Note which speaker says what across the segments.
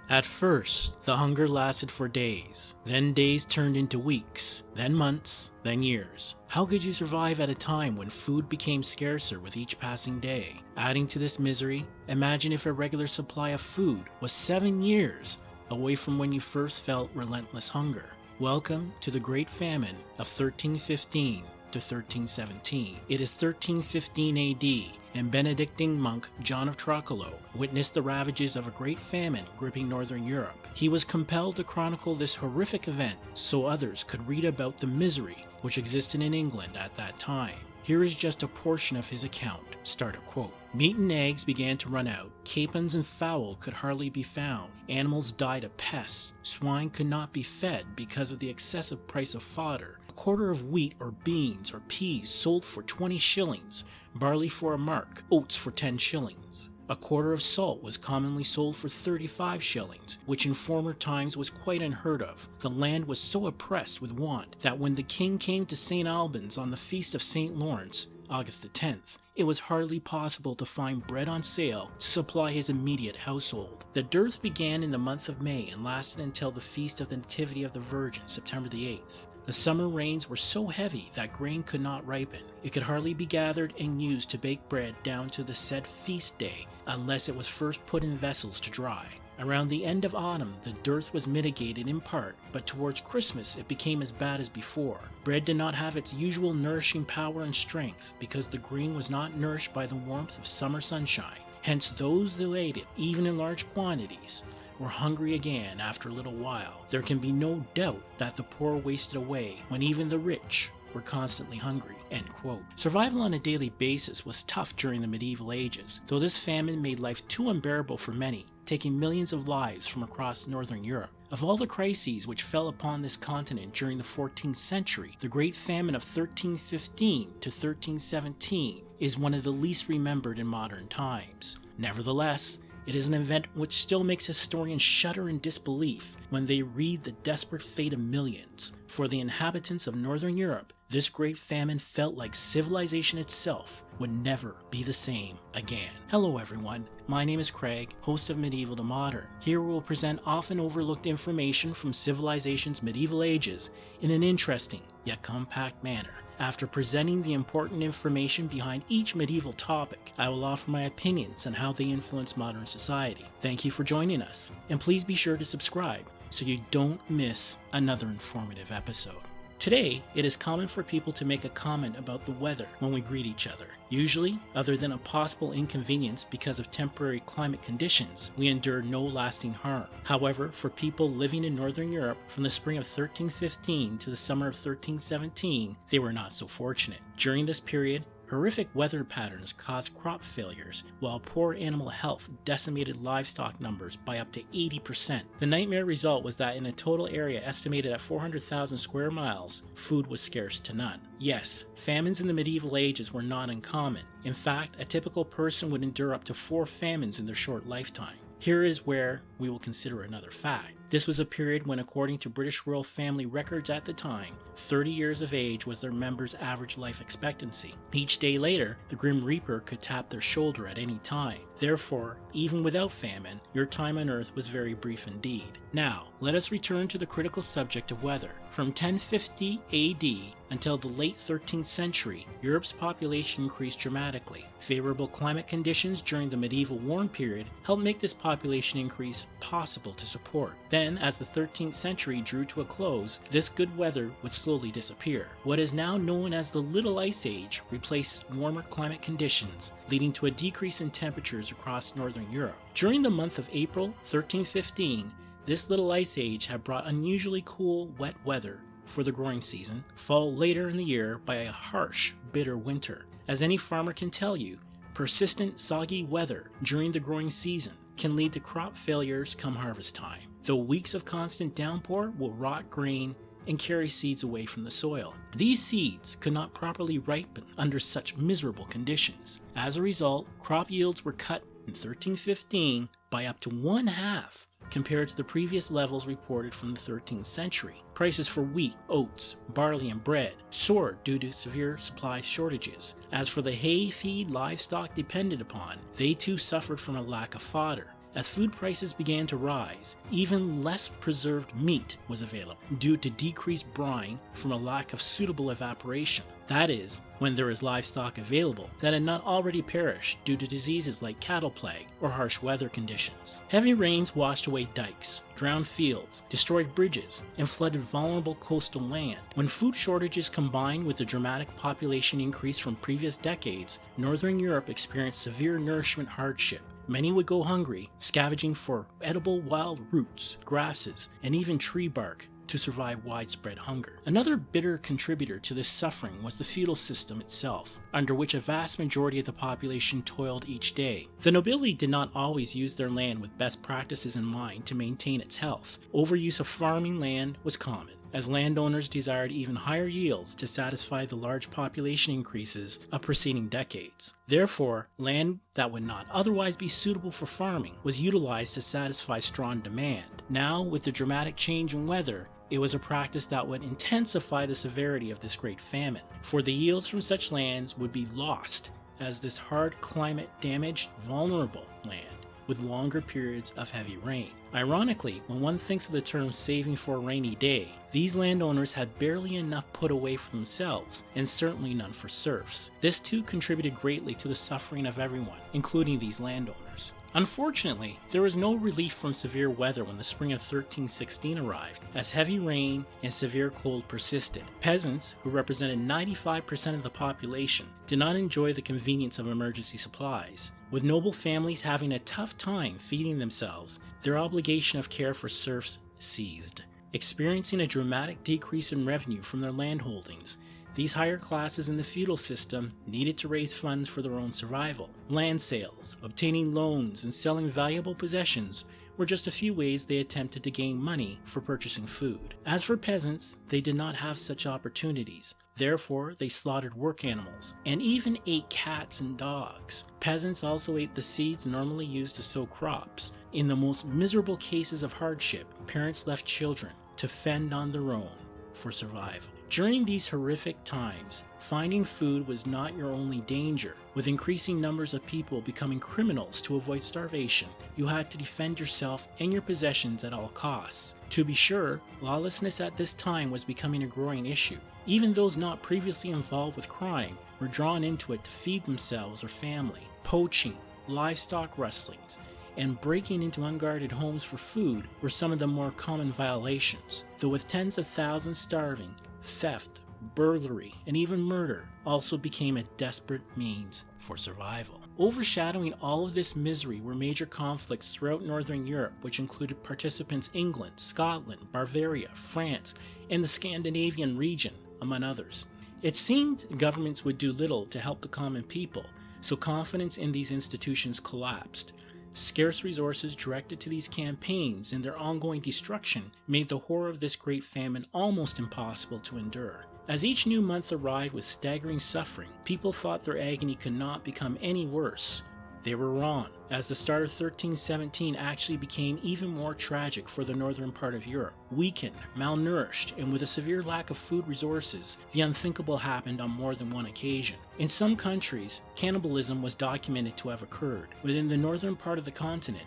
Speaker 1: At first, the hunger lasted for days, then days turned into weeks, then months, then years. How could you survive at a time when food became scarcer with each passing day? Adding to this misery, imagine if a regular supply of food was 7 years away from when you first felt relentless hunger. Welcome to the Great Famine of 1315 to 1317. It is 1315 AD, and Benedictine monk John of Trocolo witnessed the ravages of a great famine gripping northern Europe. He was compelled to chronicle this horrific event so others could read about the misery which existed in England at that time. Here is just a portion of his account. Start a quote. Meat and eggs began to run out. Capons and fowl could hardly be found. Animals died of pests. Swine could not be fed because of the excessive price of fodder. A quarter of wheat or beans or peas sold for 20 shillings, barley for a mark, oats for 10 shillings. A quarter of salt was commonly sold for 35 shillings, which in former times was quite unheard of. The land was so oppressed with want that when the king came to St. Albans on the feast of St. Lawrence, August the 10th, it was hardly possible to find bread on sale to supply his immediate household. The dearth began in the month of May and lasted until the feast of the Nativity of the Virgin, September the 8th. The summer rains were so heavy that grain could not ripen. It could hardly be gathered and used to bake bread down to the said feast day unless it was first put in vessels to dry. Around the end of autumn, the dearth was mitigated in part, but towards Christmas it became as bad as before. Bread did not have its usual nourishing power and strength because the grain was not nourished by the warmth of summer sunshine. Hence those who ate it, even in large quantities, were hungry again after a little while. There can be no doubt that the poor wasted away when even the rich were constantly hungry. End quote. Survival on a daily basis was tough during the medieval ages, though this famine made life too unbearable for many, taking millions of lives from across northern Europe. Of all the crises which fell upon this continent during the 14th century, the Great Famine of 1315 to 1317 is one of the least remembered in modern times. Nevertheless, it is an event which still makes historians shudder in disbelief when they read the desperate fate of millions. For the inhabitants of northern Europe, this great famine felt like civilization itself would never be the same again. Hello everyone, my name is Craig, host of Medieval to Modern. Here we will present often overlooked information from civilization's medieval ages in an interesting yet compact manner. After presenting the important information behind each medieval topic, I will offer my opinions on how they influence modern society. Thank you for joining us, and please be sure to subscribe so you don't miss another informative episode. Today, it is common for people to make a comment about the weather when we greet each other. Usually, other than a possible inconvenience because of temporary climate conditions, we endure no lasting harm. However, for people living in northern Europe from the spring of 1315 to the summer of 1317, they were not so fortunate. During this period, horrific weather patterns caused crop failures, while poor animal health decimated livestock numbers by up to 80%. The nightmare result was that in a total area estimated at 400,000 square miles, food was scarce to none. Yes, famines in the medieval ages were not uncommon. In fact, a typical person would endure up to 4 famines in their short lifetime. Here is where we will consider another fact. This was a period when, according to British royal family records at the time, 30 years of age was their members' average life expectancy. Each day later, the Grim Reaper could tap their shoulder at any time. Therefore, even without famine, your time on Earth was very brief indeed. Now, let us return to the critical subject of weather. From 1050 AD until the late 13th century, Europe's population increased dramatically. Favorable climate conditions during the medieval warm period helped make this population increase possible to support. Then, as the 13th century drew to a close, this good weather would slowly disappear. What is now known as the Little Ice Age replaced warmer climate conditions, leading to a decrease in temperatures across northern Europe. During the month of April 1315, this Little Ice Age had brought unusually cool, wet weather for the growing season, followed later in the year by a harsh, bitter winter. As any farmer can tell you, persistent, soggy weather during the growing season can lead to crop failures come harvest time, though weeks of constant downpour will rot grain and carry seeds away from the soil. These seeds could not properly ripen under such miserable conditions. As a result, crop yields were cut in 1315 by up to 1/2 compared to the previous levels reported from the 13th century. Prices for wheat, oats, barley, and bread soared due to severe supply shortages. As for the hay feed livestock depended upon, they too suffered from a lack of fodder. As food prices began to rise, even less preserved meat was available due to decreased brine from a lack of suitable evaporation. That is, when there is livestock available that had not already perished due to diseases like cattle plague or harsh weather conditions. Heavy rains washed away dikes, drowned fields, destroyed bridges, and flooded vulnerable coastal land. When food shortages combined with the dramatic population increase from previous decades, Northern Europe experienced severe nourishment hardship. Many would go hungry, scavenging for edible wild roots, grasses, and even tree bark to survive widespread hunger. Another bitter contributor to this suffering was the feudal system itself, under which a vast majority of the population toiled each day. The nobility did not always use their land with best practices in mind to maintain its health. Overuse of farming land was common, as landowners desired even higher yields to satisfy the large population increases of preceding decades. Therefore, land that would not otherwise be suitable for farming was utilized to satisfy strong demand. Now, with the dramatic change in weather, it was a practice that would intensify the severity of this great famine, for the yields from such lands would be lost, as this hard climate damaged vulnerable land with longer periods of heavy rain. Ironically, when one thinks of the term saving for a rainy day, these landowners had barely enough put away for themselves, and certainly none for serfs. This too contributed greatly to the suffering of everyone, including these landowners. Unfortunately, there was no relief from severe weather when the spring of 1316 arrived, as heavy rain and severe cold persisted. Peasants, who represented 95% of the population, did not enjoy the convenience of emergency supplies. With noble families having a tough time feeding themselves, their obligation of care for serfs ceased. Experiencing a dramatic decrease in revenue from their land holdings, these higher classes in the feudal system needed to raise funds for their own survival. Land sales, obtaining loans, and selling valuable possessions were just a few ways they attempted to gain money for purchasing food. As for peasants, they did not have such opportunities. Therefore, they slaughtered work animals, and even ate cats and dogs. Peasants also ate the seeds normally used to sow crops. In the most miserable cases of hardship, parents left children to fend on their own for survival. During these horrific times, finding food was not your only danger. With increasing numbers of people becoming criminals to avoid starvation, you had to defend yourself and your possessions at all costs. To be sure, lawlessness at this time was becoming a growing issue. Even those not previously involved with crime were drawn into it to feed themselves or family. Poaching, livestock rustlings, and breaking into unguarded homes for food were some of the more common violations. Though with tens of thousands starving, theft, burglary, and even murder also became a desperate means for survival. Overshadowing all of this misery were major conflicts throughout Northern Europe, which included participants England, Scotland, Bavaria, France, and the Scandinavian region, among others. It seemed governments would do little to help the common people, so confidence in these institutions collapsed. Scarce resources directed to these campaigns and their ongoing destruction made the horror of this great famine almost impossible to endure. As each new month arrived with staggering suffering, people thought their agony could not become any worse. They were wrong, as the start of 1317 actually became even more tragic for the northern part of Europe. Weakened, malnourished, and with a severe lack of food resources, the unthinkable happened on more than one occasion. In some countries, cannibalism was documented to have occurred. Within the northern part of the continent,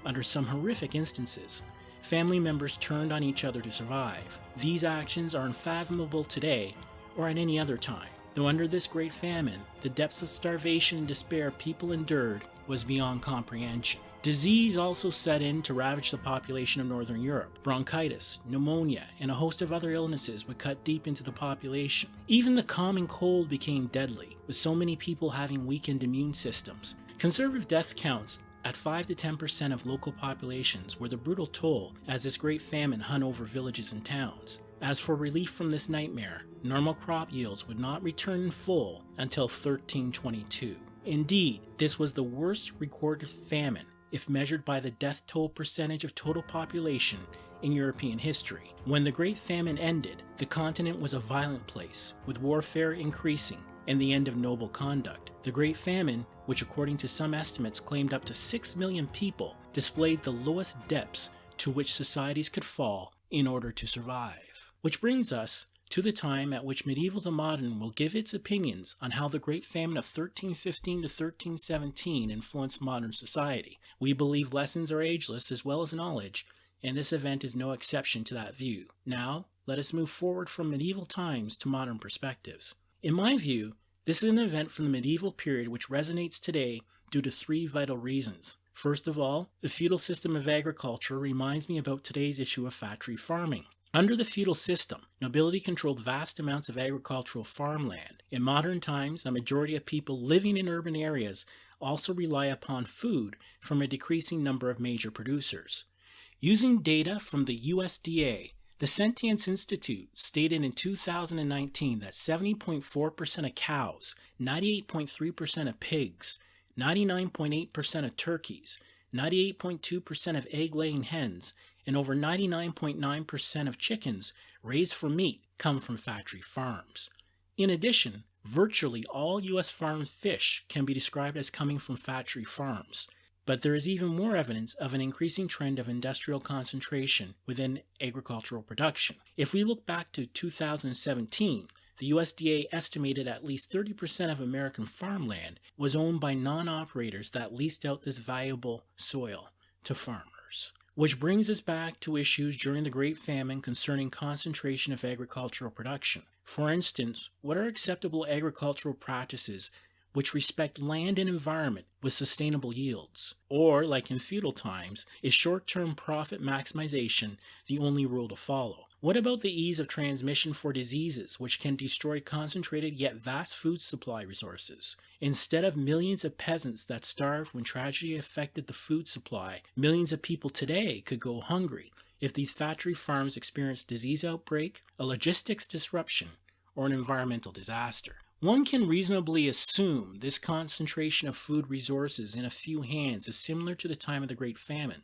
Speaker 1: under some horrific instances, family members turned on each other to survive. These actions are unfathomable today or at any other time. Though under this great famine, the depths of starvation and despair people endured was beyond comprehension. Disease also set in to ravage the population of Northern Europe. Bronchitis, pneumonia, and a host of other illnesses would cut deep into the population. Even the common cold became deadly, with so many people having weakened immune systems. Conservative death counts at 5 to 10% of local populations were the brutal toll as this great famine hung over villages and towns. As for relief from this nightmare, normal crop yields would not return in full until 1322. Indeed, this was the worst recorded famine, if measured by the death toll percentage of total population in European history. When the Great Famine ended, the continent was a violent place, with warfare increasing and the end of noble conduct. The Great Famine, which according to some estimates claimed up to 6 million people, displayed the lowest depths to which societies could fall in order to survive. Which brings us to the time at which Medieval to Modern will give its opinions on how the Great Famine of 1315 to 1317 influenced modern society. We believe lessons are ageless as well as knowledge, and this event is no exception to that view. Now, let us move forward from medieval times to modern perspectives. In my view, this is an event from the medieval period which resonates today due to three vital reasons. First of all, the feudal system of agriculture reminds me about today's issue of factory farming. Under the feudal system, nobility controlled vast amounts of agricultural farmland. In modern times, a majority of people living in urban areas also rely upon food from a decreasing number of major producers. Using data from the USDA, the Sentience Institute stated in 2019 that 70.4% of cows, 98.3% of pigs, 99.8% of turkeys, 98.2% of egg-laying hens, and over 99.9% of chickens raised for meat come from factory farms. In addition, virtually all U.S. farmed fish can be described as coming from factory farms. But there is even more evidence of an increasing trend of industrial concentration within agricultural production. If we look back to 2017, the USDA estimated at least 30% of American farmland was owned by non-operators that leased out this valuable soil to farmers. Which brings us back to issues during the Great Famine concerning concentration of agricultural production. For instance, what are acceptable agricultural practices which respect land and environment with sustainable yields? Or, like in feudal times, is short-term profit maximization the only rule to follow? What about the ease of transmission for diseases which can destroy concentrated yet vast food supply resources? Instead of millions of peasants that starved when tragedy affected the food supply, millions of people today could go hungry if these factory farms experience disease outbreak, a logistics disruption, or an environmental disaster. One can reasonably assume this concentration of food resources in a few hands is similar to the time of the Great Famine.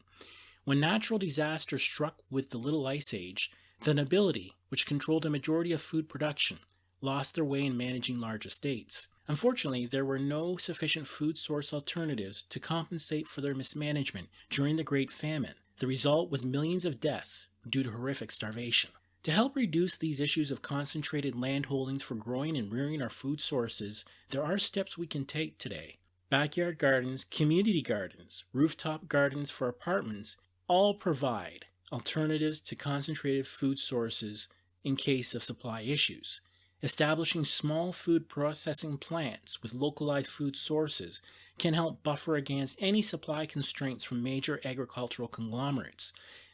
Speaker 1: When natural disaster struck with the Little Ice Age, the nobility, which controlled a majority of food production, lost their way in managing large estates. Unfortunately, there were no sufficient food source alternatives to compensate for their mismanagement during the Great Famine. The result was millions of deaths due to horrific starvation. To help reduce these issues of concentrated land holdings for growing and rearing our food sources, there are steps we can take today. Backyard gardens, community gardens, rooftop gardens for apartments all provide alternatives to concentrated food sources in case of supply issues. Establishing small food processing plants with localized food sources can help buffer against any supply constraints from major agricultural conglomerates.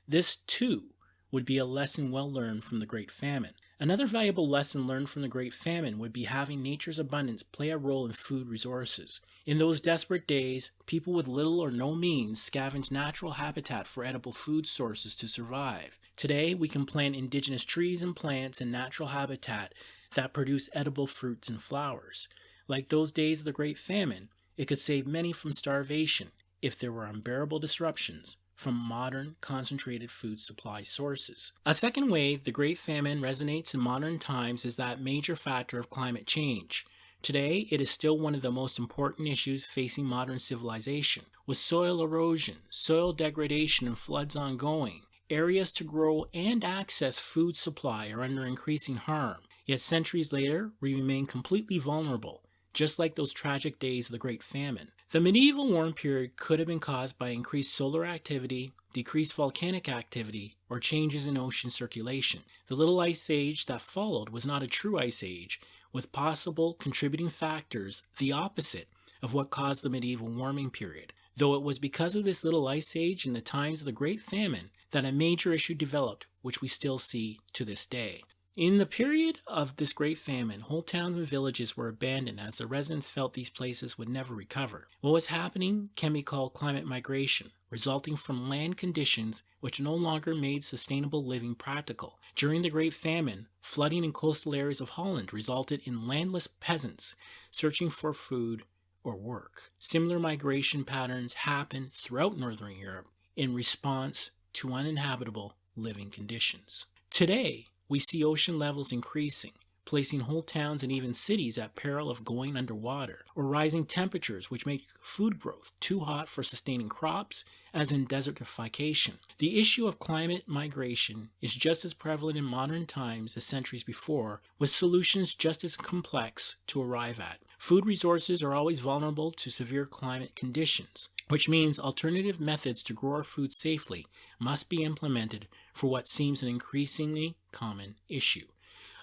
Speaker 1: This, too, would be a lesson well learned from the Great Famine. Another valuable lesson learned from the Great Famine would be having nature's abundance play a role in food resources. In those desperate days, people with little or no means scavenged natural habitat for edible food sources to survive. Today, we can plant indigenous trees and plants in natural habitat that produce edible fruits and flowers. Like those days of the Great Famine, it could save many from starvation if there were unbearable disruptions from modern concentrated food supply sources. A second way the Great Famine resonates in modern times is that major factor of climate change. Today, it is still one of the most important issues facing modern civilization. With soil erosion, soil degradation, and floods ongoing, areas to grow and access food supply are under increasing harm. Yet centuries later, we remain completely vulnerable, just like those tragic days of the Great Famine. The medieval warm period could have been caused by increased solar activity, decreased volcanic activity, or changes in ocean circulation. The Little Ice Age that followed was not a true ice age, with possible contributing factors the opposite of what caused the medieval warming period. Though it was because of this Little Ice Age in the times of the Great Famine that a major issue developed, which we still see to this day. In the period of this Great Famine, whole towns and villages were abandoned as the residents felt these places would never recover. What was happening can be called climate migration, resulting from land conditions which no longer made sustainable living practical. During the Great Famine, flooding in coastal areas of Holland resulted in landless peasants searching for food or work. Similar migration patterns happened throughout Northern Europe in response to uninhabitable living conditions. Today, we see ocean levels increasing, placing whole towns and even cities at peril of going underwater, or rising temperatures which make food growth too hot for sustaining crops, as in desertification. The issue of climate migration is just as prevalent in modern times as centuries before, with solutions just as complex to arrive at. Food resources are always vulnerable to severe climate conditions, which means alternative methods to grow our food safely must be implemented for what seems an increasingly common issue.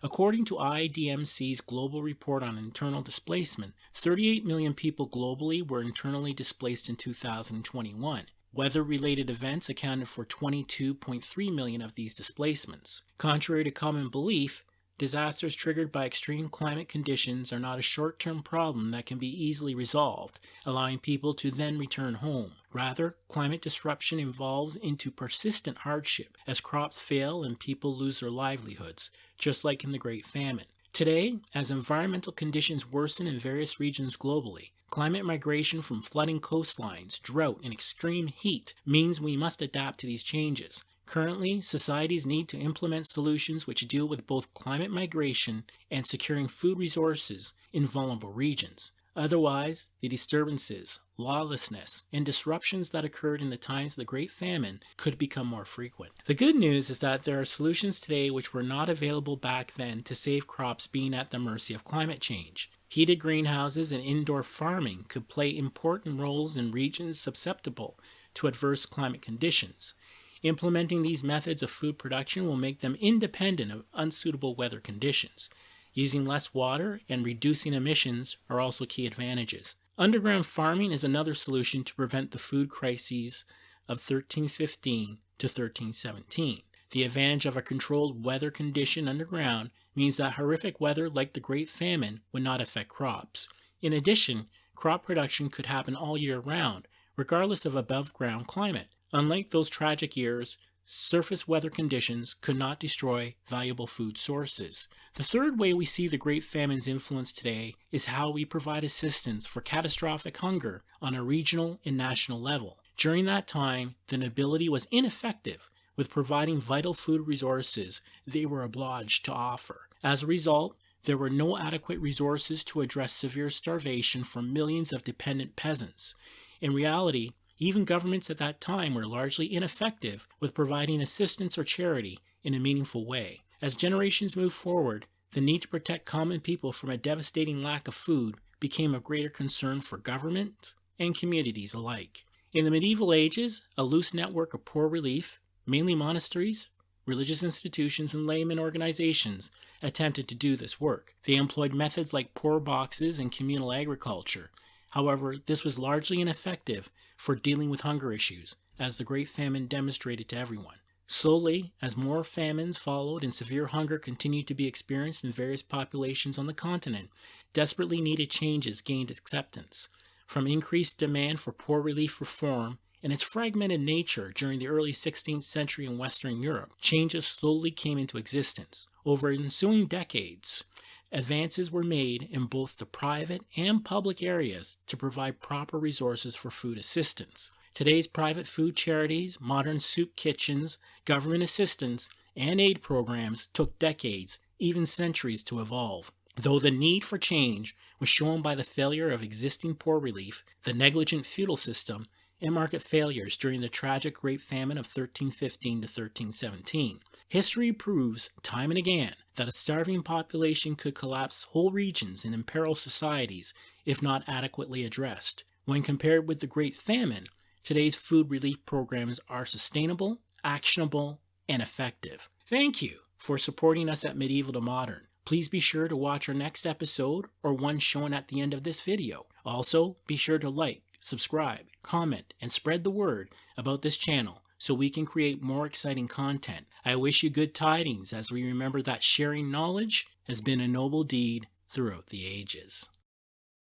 Speaker 1: According to IDMC's Global Report on Internal Displacement, 38 million people globally were internally displaced in 2021. Weather-related events accounted for 22.3 million of these displacements. Contrary to common belief, disasters triggered by extreme climate conditions are not a short-term problem that can be easily resolved, allowing people to then return home. Rather, climate disruption evolves into persistent hardship as crops fail and people lose their livelihoods, just like in the Great Famine. Today, as environmental conditions worsen in various regions globally, climate migration from flooding coastlines, drought, and extreme heat means we must adapt to these changes. Currently, societies need to implement solutions which deal with both climate migration and securing food resources in vulnerable regions. Otherwise, the disturbances, lawlessness, and disruptions that occurred in the times of the Great Famine could become more frequent. The good news is that there are solutions today which were not available back then to save crops being at the mercy of climate change. Heated greenhouses and indoor farming could play important roles in regions susceptible to adverse climate conditions. Implementing these methods of food production will make them independent of unsuitable weather conditions. Using less water and reducing emissions are also key advantages. Underground farming is another solution to prevent the food crises of 1315 to 1317. The advantage of a controlled weather condition underground means that horrific weather like the Great Famine would not affect crops. In addition, crop production could happen all year round, regardless of above-ground climate. Unlike those tragic years, surface weather conditions could not destroy valuable food sources. The third way we see the Great Famine's influence today is how we provide assistance for catastrophic hunger on a regional and national level. During that time, the nobility was ineffective with providing vital food resources they were obliged to offer. As a result, there were no adequate resources to address severe starvation for millions of dependent peasants. In reality, even governments at that time were largely ineffective with providing assistance or charity in a meaningful way. As generations moved forward, the need to protect common people from a devastating lack of food became of greater concern for government and communities alike. In the medieval ages, a loose network of poor relief, mainly monasteries, religious institutions, and layman organizations, attempted to do this work. They employed methods like poor boxes and communal agriculture. However, this was largely ineffective for dealing with hunger issues, as the Great Famine demonstrated to everyone. Slowly, as more famines followed and severe hunger continued to be experienced in various populations on the continent, desperately needed changes gained acceptance. From increased demand for poor relief reform and its fragmented nature during the early 16th century in Western Europe, changes slowly came into existence. Over ensuing decades, advances were made in both the private and public areas to provide proper resources for food assistance. Today's private food charities, modern soup kitchens, government assistance, and aid programs took decades, even centuries, to evolve. Though the need for change was shown by the failure of existing poor relief, the negligent feudal system, and market failures during the tragic Great Famine of 1315 to 1317. History proves time and again that a starving population could collapse whole regions and imperil societies if not adequately addressed. When compared with the Great Famine, today's food relief programs are sustainable, actionable, and effective. Thank you for supporting us at Medieval to Modern. Please be sure to watch our next episode or one shown at the end of this video. Also, be sure to like, subscribe, comment, and spread the word about this channel so we can create more exciting content. I wish you good tidings as we remember that sharing knowledge has been a noble deed throughout the ages.